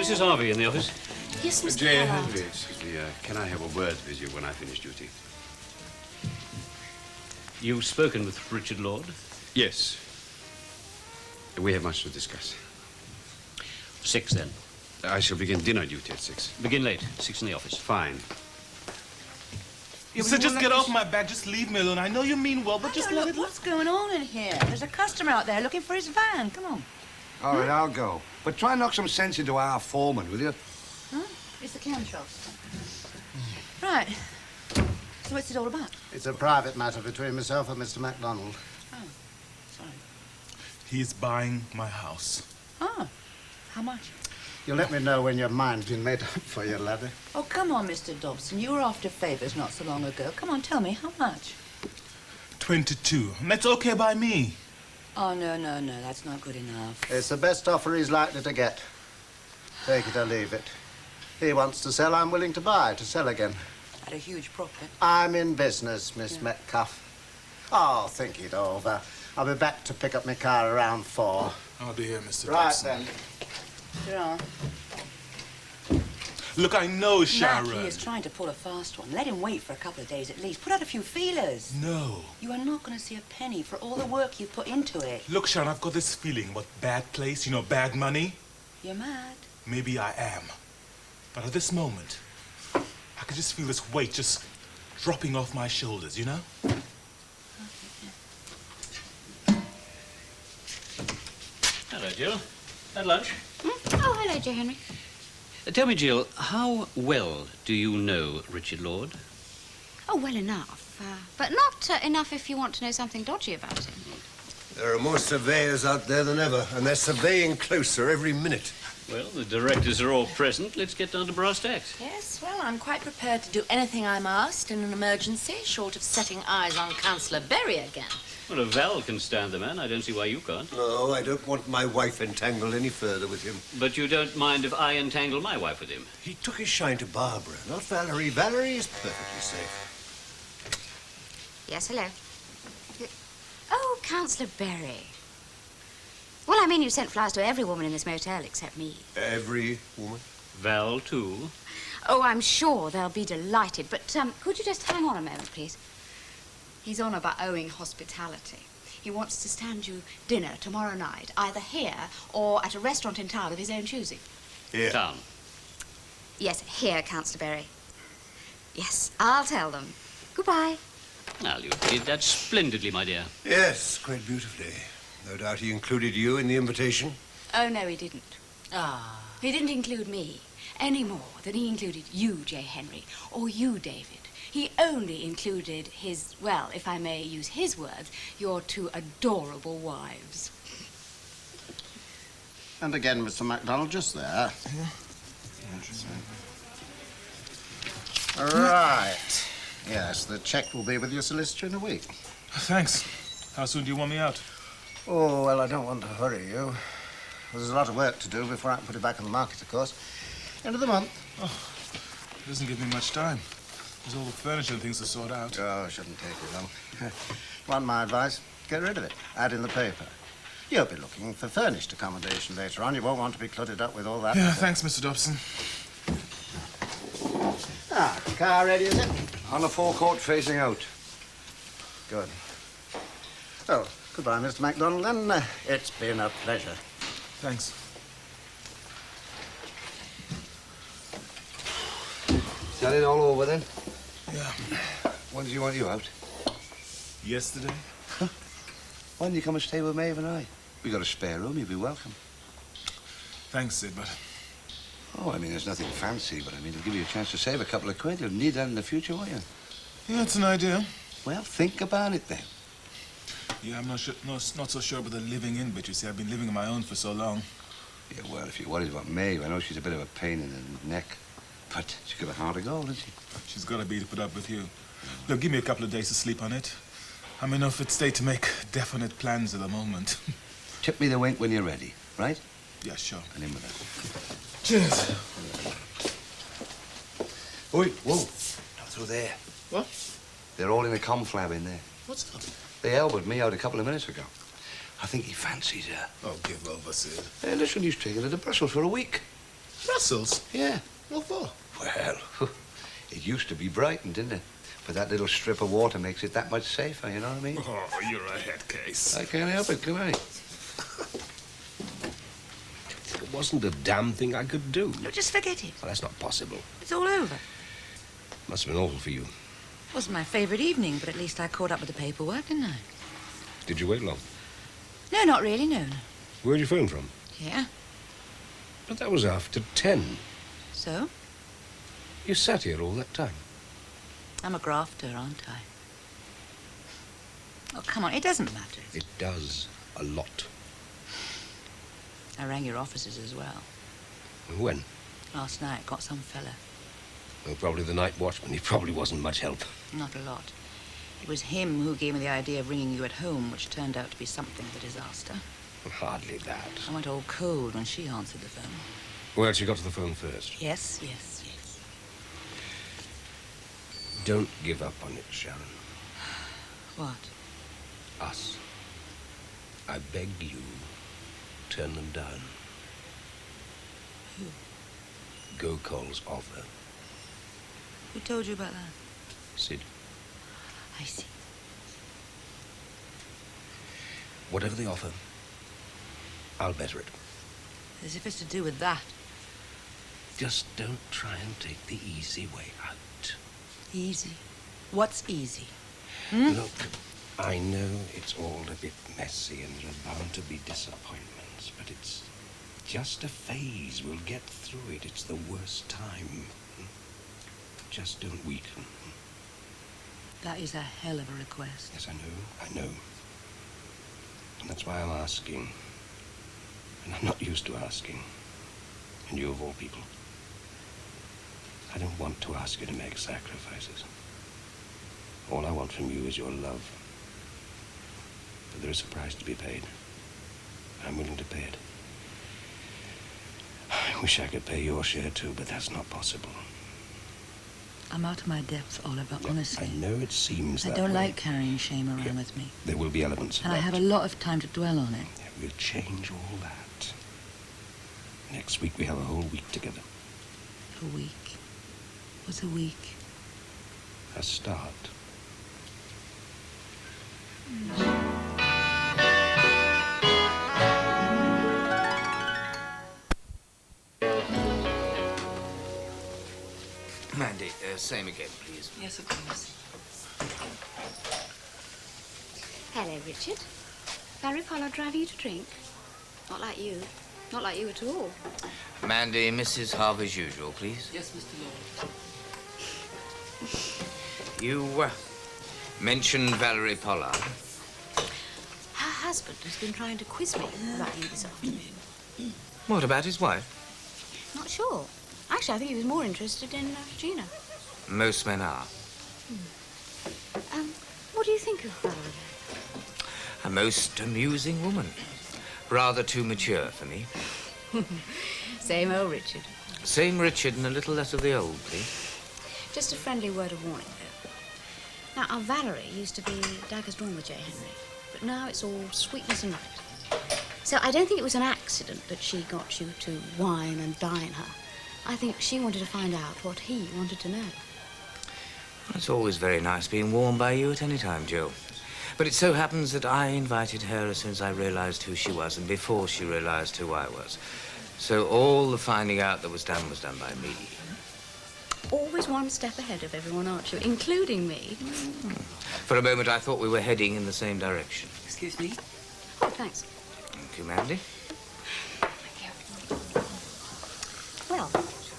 Mrs. Harvey in the office? Yes, Mr. J. Pollard. Henry, excuse me. Can I have a word with you when I finish duty? You've spoken with Richard Lloyd? Yes. We have much to discuss. 6, then. I shall begin dinner duty at 6. Begin late. 6 in the office. Fine. Yeah, so just get off my back. Just leave me alone. I know you mean well, but just let it... What's going on in here? There's a customer out there looking for his van. Come on. All right, I'll go. But try and knock some sense into our foreman, will you? Huh? It's the camshaft. Right. So what's it all about? It's a private matter between myself and Mr. MacDonald. Oh, sorry. He's buying my house. Oh, how much? You'll let me know when your mind's been made up for you, laddie. Oh, come on, Mr. Dobson. You were after favours not so long ago. Come on, tell me, how much? 22. And that's okay by me. Oh, no, that's not good enough. It's the best offer he's likely to get. Take it or leave it. He wants to sell, I'm willing to buy, to sell again. At a huge profit. I'm in business, Miss Metcalfe. Oh, think it over. I'll be back to pick up my car around 4. I'll be here, Mr. Right, Dobson. then. Sure. Look, I know, Sharon. Matt, he is trying to pull a fast one. Let him wait for a couple of days at least. Put out a few feelers. No. You are not going to see a penny for all the work you've put into it. Look, Sharon, I've got this feeling about bad place, you know, bad money. You're mad. Maybe I am. But at this moment, I can just feel this weight just dropping off my shoulders, you know? Hello, Jill. At lunch? Oh, hello, J. Henry. Tell me, Jill, how well do you know Richard Lloyd? Oh, well enough. But not enough if you want to know something dodgy about him. There are more surveyors out there than ever, and they're surveying closer every minute. Well, the directors are all present. Let's get down to brass tacks. Yes, well, I'm quite prepared to do anything I'm asked in an emergency, short of setting eyes on Councillor Berry again. Well, if Val can stand the man, I don't see why you can't. No, I don't want my wife entangled any further with him. But you don't mind if I entangle my wife with him? He took his shine to Barbara, not Valerie. Valerie is perfectly safe. Yes, hello. Oh, Councillor Berry. Well, I mean, you sent flowers to every woman in this motel except me. Every woman? Val, too. Oh, I'm sure they'll be delighted. But could you just hang on a moment, please? He's on about owing hospitality. He wants to stand you dinner tomorrow night, either here or at a restaurant in town of his own choosing. Here. Town. Yes, here, Councillor Berry. Yes, I'll tell them. Goodbye. Well, you did that splendidly, my dear. Yes, quite beautifully. No doubt he included you in the invitation. Oh, no, he didn't. Ah. He didn't include me any more than he included you, J. Henry, or you, David. He only included his, well, if I may use his words, your 2 adorable wives. And again, Mr. MacDonald, just there. Yeah. Right. Yes, the cheque will be with your solicitor in a week. Thanks. How soon do you want me out? Oh, well, I don't want to hurry you. There's a lot of work to do before I can put it back on the market, of course. End of the month. Oh, it doesn't give me much time. There's all the furniture and things to sort out. Oh, it shouldn't take you long. Want my advice? Get rid of it. Add in the paper. You'll be looking for furnished accommodation later on. You won't want to be cluttered up with all that. Yeah, thanks, Mr. Dobson. Ah, car ready, is it? On the forecourt facing out. Good. Well, goodbye, Mr. MacDonald, then. It's been a pleasure. Thanks. Is that it all over then? Yeah. When did you want you out? Yesterday? Why don't you come and stay with Maeve and I? We got a spare room, you'll be welcome. Thanks, Sid, but... Oh, I mean, there's nothing fancy, but I mean, it'll give you a chance to save a couple of quid. You'll need that in the future, won't you? Yeah, it's an idea. Well, think about it then. Yeah, I'm not so sure about the living in bit. You see, I've been living on my own for so long. Yeah, well, if you're worried about Maeve, I know she's a bit of a pain in the neck. But she's got a heart of gold, hasn't she? She's got to be to put up with you. Look, give me a couple of days to sleep on it. I'm in no fit state to make definite plans at the moment. Tip me the wink when you're ready, right? Yeah, sure. And in with that. Cheers. Oi, whoa. Not through there. What? They're all in a conflab in there. What's that? They elbowed me out a couple of minutes ago. I think he fancies her. Oh, give over, Sid. Hey, listen, he's taking her to Brussels for a week. Brussels? Yeah. What for? Well, it used to be Brighton, didn't it? But that little strip of water makes it that much safer, you know what I mean? Oh, you're a head case. I can't help it, can I? It wasn't a damn thing I could do. Look, just forget it. Well, that's not possible. It's all over. Must have been awful for you. Wasn't my favourite evening, but at least I caught up with the paperwork, didn't I? Did you wait long? No, not really, no. Where'd you phone from? Yeah. But that was after 10. So? You sat here all that time. I'm a grafter, aren't I? Oh, come on, it doesn't matter. It does a lot. I rang your offices as well. When? Last night, got some fella. Well, probably the night watchman. He probably wasn't much help. Not a lot. It was him who gave me the idea of ringing you at home, which turned out to be something of a disaster. Hardly that. I went all cold when she answered the phone. Well, she got to the phone first. Yes. Don't give up on it, Sharon. What? Us. I beg you, turn them down. Who? Gokol's offer. Who told you about that? Sid. I see. Whatever the offer, I'll better it. As if it's to do with that. Just don't try and take the easy way out. Easy? What's easy? Look, I know it's all a bit messy and there are bound to be disappointments, but it's just a phase. We'll get through it. It's the worst time. Just don't weaken. That is a hell of a request. Yes, I know. And that's why I'm asking. And I'm not used to asking. And you of all people. I don't want to ask you to make sacrifices. All I want from you is your love. But there is a price to be paid. I'm willing to pay it. I wish I could pay your share too, but that's not possible. I'm out of my depth, Oliver, honestly. I know it seems that I don't way. like carrying shame around with me. There will be elements of And that. I have a lot of time to dwell on it. Yeah, we'll change all that. Next week we have a whole week together. A week? What's a week? A start. Mandy, same again, please. Yes, of course. Hello, Richard. Barry Pollard driving you to drink? Not like you. Not like you at all. Mandy, Mrs. Harvey's usual, please. Yes, Mr. Lloyd. You mentioned Valerie Pollard. Her husband has been trying to quiz me about you this afternoon. What about his wife? Not sure. Actually, I think he was more interested in Gina. Most men are. What do you think of Valerie? A most amusing woman. Rather too mature for me. Same old Richard. Same Richard and a little less of the old, please. Just a friendly word of warning, though. Now, our Valerie used to be daggers drawn with J. Henry, but now it's all sweetness and light. So I don't think it was an accident that she got you to wine and dine her. I think she wanted to find out what he wanted to know. Well, it's always very nice being warmed by you at any time, Joe. But it so happens that I invited her as soon as I realized who she was and before she realized who I was. So all the finding out that was done by me. Always one step ahead of everyone, aren't you? Including me. For a moment, I thought we were heading in the same direction. Excuse me? Oh, thanks. Thank you, Mandy. Well,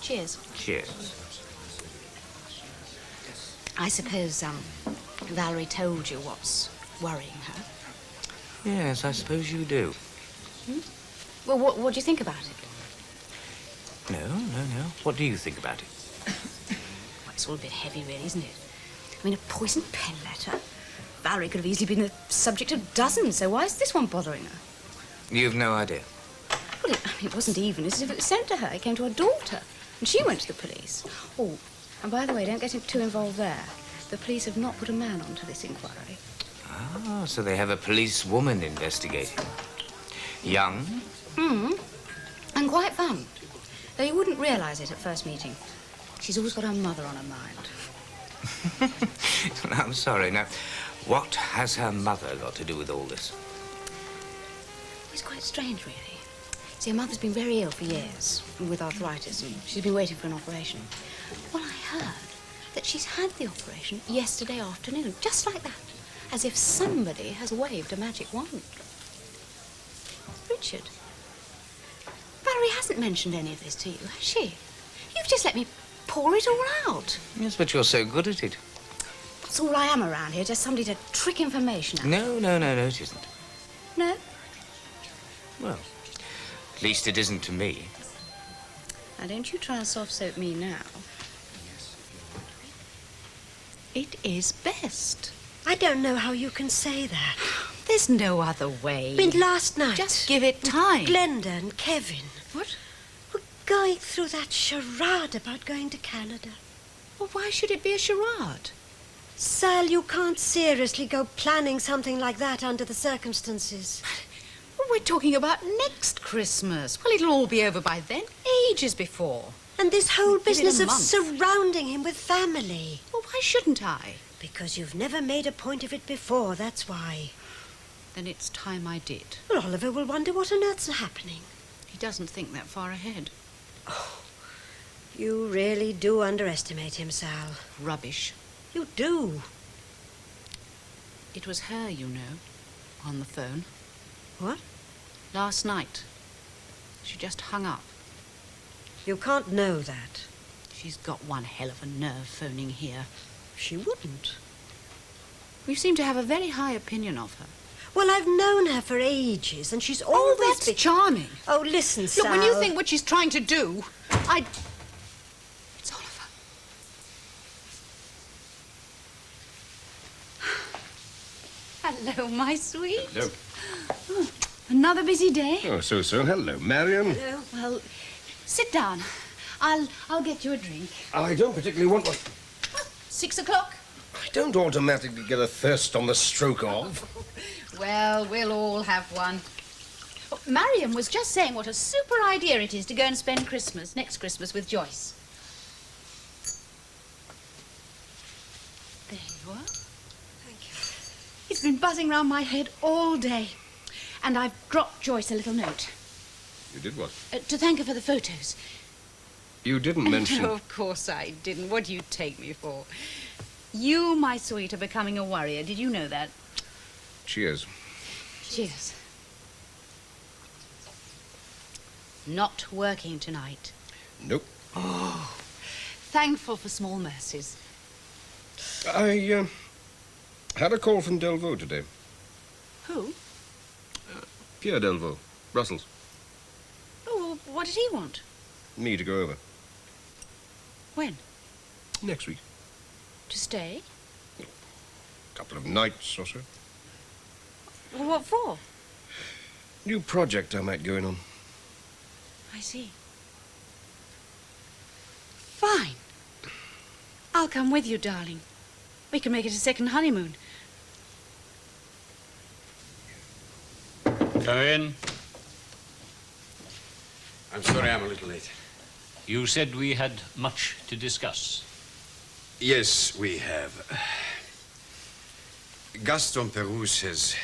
cheers. Cheers. I suppose, Valerie told you what's worrying her. Yes, I suppose you do. Well, what do you think about it? No. What do you think about it? Well, it's all a bit heavy, really, isn't it? I mean, a poisoned pen letter. Valerie could have easily been the subject of dozens, so why is this one bothering her? You've no idea. Well, it wasn't even as if it was sent to her. It came to her daughter, and she went to the police. Oh, and by the way, don't get too involved there. The police have not put a man onto this inquiry. Ah, so they have a policewoman investigating. Young? And quite fun. Though you wouldn't realise it at first meeting. She's always got her mother on her mind. I'm sorry. Now, what has her mother got to do with all this? It's quite strange, really. See, her mother's been very ill for years, with arthritis, and she's been waiting for an operation. Well, I heard that she's had the operation yesterday afternoon, just like that, as if somebody has waved a magic wand. Richard, Valerie hasn't mentioned any of this to you, has she? You've just let me pour it all out. Yes, but you're so good at it. That's all I am around here, just somebody to trick information out. No, it isn't. No? Well, at least it isn't to me. Now, don't you try and soft-soap me now. It is best. I don't know how you can say that. There's no other way. I mean, last night... Just give it time. Glenda and Kevin... What? Were going through that charade about going to Canada. Well, why should it be a charade? Sal, you can't seriously go planning something like that under the circumstances. Well, we're talking about next Christmas. Well, it'll all be over by then, ages before. And this whole Give it a business of month. surrounding him with family. Well, why shouldn't I? Because you've never made a point of it before, that's why. Then it's time I did. Well, Oliver will wonder what on earth's happening. He doesn't think that far ahead. Oh, you really do underestimate him, Sal. Rubbish. You do. It was her, you know, on the phone. What? Last night. She just hung up. You can't know that. She's got one hell of a nerve phoning here. She wouldn't. You seem to have a very high opinion of her. Well, I've known her for ages, and she's always that's been... charming. Oh, listen, Sal... Look, when you think what she's trying to do, It's Oliver. Hello, my sweet. Hello. Oh, another busy day? Oh, so. Hello, Marian. Hello. Well, sit down. I'll get you a drink. I don't particularly want one. 6 o'clock? I don't automatically get a thirst on the stroke of. Well, we'll all have one. Oh, Marian was just saying what a super idea it is to go and spend next Christmas with Joyce. There you are. Thank you. It's been buzzing round my head all day. And I've dropped Joyce a little note. You did what? To thank her for the photos. You didn't mention... No, of course I didn't. What do you take me for? You, my sweet, are becoming a worrier. Did you know that? Cheers. Cheers. Not working tonight. Nope. Oh, thankful for small mercies. I had a call from Delvaux today. Who? Pierre Delvaux, Brussels. Oh, well, what did he want? Me to go over. When? Next week. To stay? A couple of nights or so. Well, what for? New project I might go in on. I see. Fine. I'll come with you, darling. We can make it a second honeymoon. Come in. I'm sorry I'm a little late. You said we had much to discuss. Yes, we have. Gaston Perouse has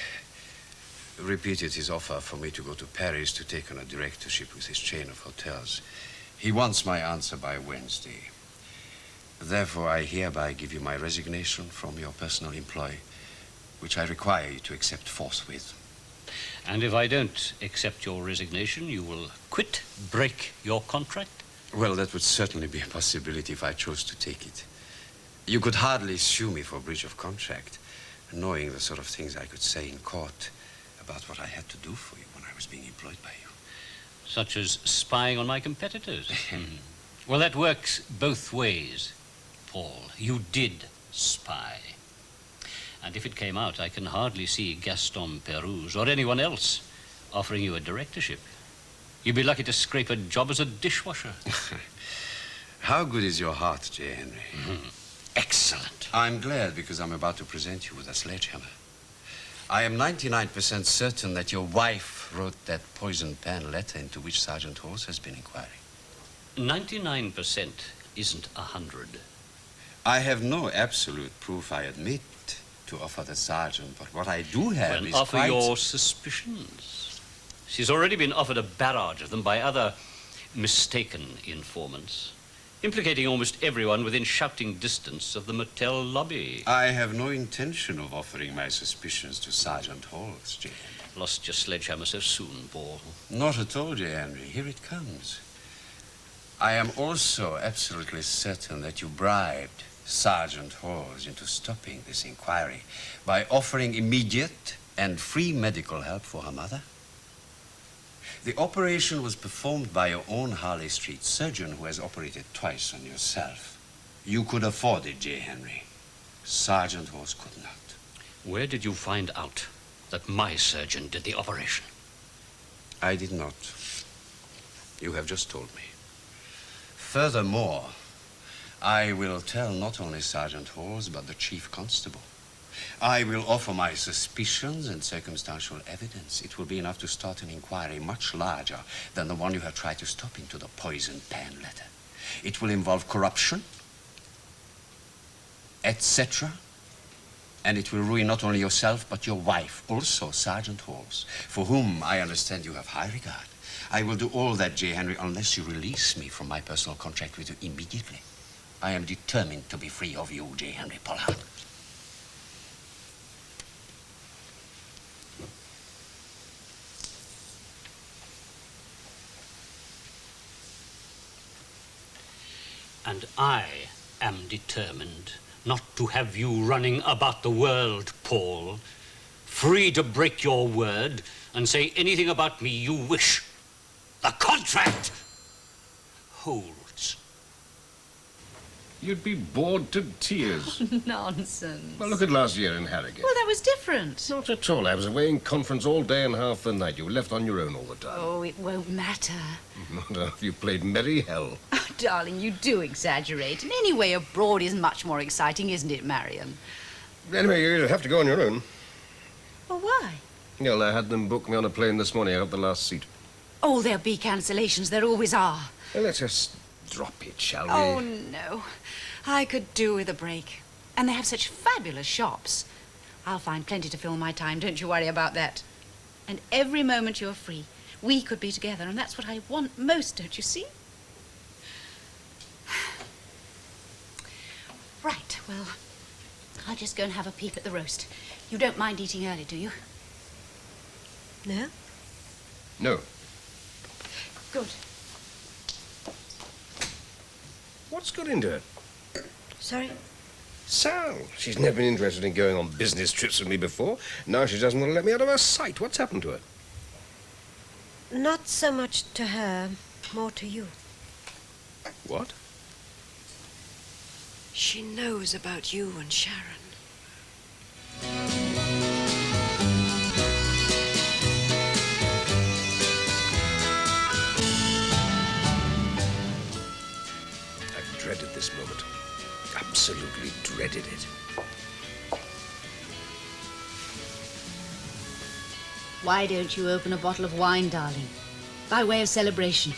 repeated his offer for me to go to Paris to take on a directorship with his chain of hotels. He wants my answer by Wednesday. Therefore, I hereby give you my resignation from your personal employ, which I require you to accept forthwith. And if I don't accept your resignation, you will quit, break your contract? Well, that would certainly be a possibility if I chose to take it. You could hardly sue me for breach of contract, knowing the sort of things I could say in court about what I had to do for you when I was being employed by you. Such as spying on my competitors. Well, that works both ways, Paul. You did spy. And if it came out, I can hardly see Gaston Perouse or anyone else offering you a directorship. You'd be lucky to scrape a job as a dishwasher. How good is your heart, J. Henry? Mm-hmm. Excellent. I'm glad because I'm about to present you with a sledgehammer. I am 99% certain that your wife wrote that poison pen letter into which Sergeant Horse has been inquiring. 99% isn't 100. I have no absolute proof, I admit, to offer the sergeant, but what I do have Well, is offer quite... your suspicions. She's already been offered a barrage of them by other mistaken informants, implicating almost everyone within shouting distance of the motel lobby. I have no intention of offering my suspicions to Sergeant Halls, J. Henry. Lost your sledgehammer so soon, Paul. Not at all, J. Henry. Here it comes. I am also absolutely certain that you bribed Sergeant Halls into stopping this inquiry by offering immediate and free medical help for her mother. The operation was performed by your own Harley Street surgeon who has operated twice on yourself. You could afford it, J. Henry. Sergeant Halls could not. Where did you find out that my surgeon did the operation? I did not. You have just told me. Furthermore, I will tell not only Sergeant Halls, but the Chief Constable. I will offer my suspicions and circumstantial evidence. It will be enough to start an inquiry much larger than the one you have tried to stop into the poison pan letter. It will involve corruption, etc. And it will ruin not only yourself, but your wife, also Sergeant Halls, for whom I understand you have high regard. I will do all that, J. Henry, unless you release me from my personal contract with you immediately. I am determined to be free of you, J. Henry Pollard. And I am determined not to have you running about the world, Paul, free to break your word and say anything about me you wish. The contract holds. You'd be bored to tears. Nonsense. Well, look at last year in Harrogate. Well, that was different. Not at all. I was away in conference all day and half the night. You were left on your own all the time. Oh, it won't matter. Not if you played merry hell. Oh, darling, you do exaggerate. And anyway, abroad is much more exciting, isn't it, Marian? Anyway, you'll have to go on your own. Well, why? Well, I had them book me on a plane this morning. I got the last seat. Oh, there'll be cancellations. There always are. Well, let's just drop it, shall we? Oh, no. I could do with a break. And they have such fabulous shops. I'll find plenty to fill my time. Don't you worry about that. And every moment you're free, we could be together. And that's what I want most, don't you see? Right, well, I'll just go and have a peep at the roast. You don't mind eating early, do you? No? No. Good. What's got into her? Sorry? Sal. She's never been interested in going on business trips with me before. Now she doesn't want to let me out of her sight. What's happened to her? Not so much to her, more to you. What? She knows about you and Sharon. I've dreaded this moment. Absolutely dreaded it. Why don't you open a bottle of wine, darling? By way of celebration.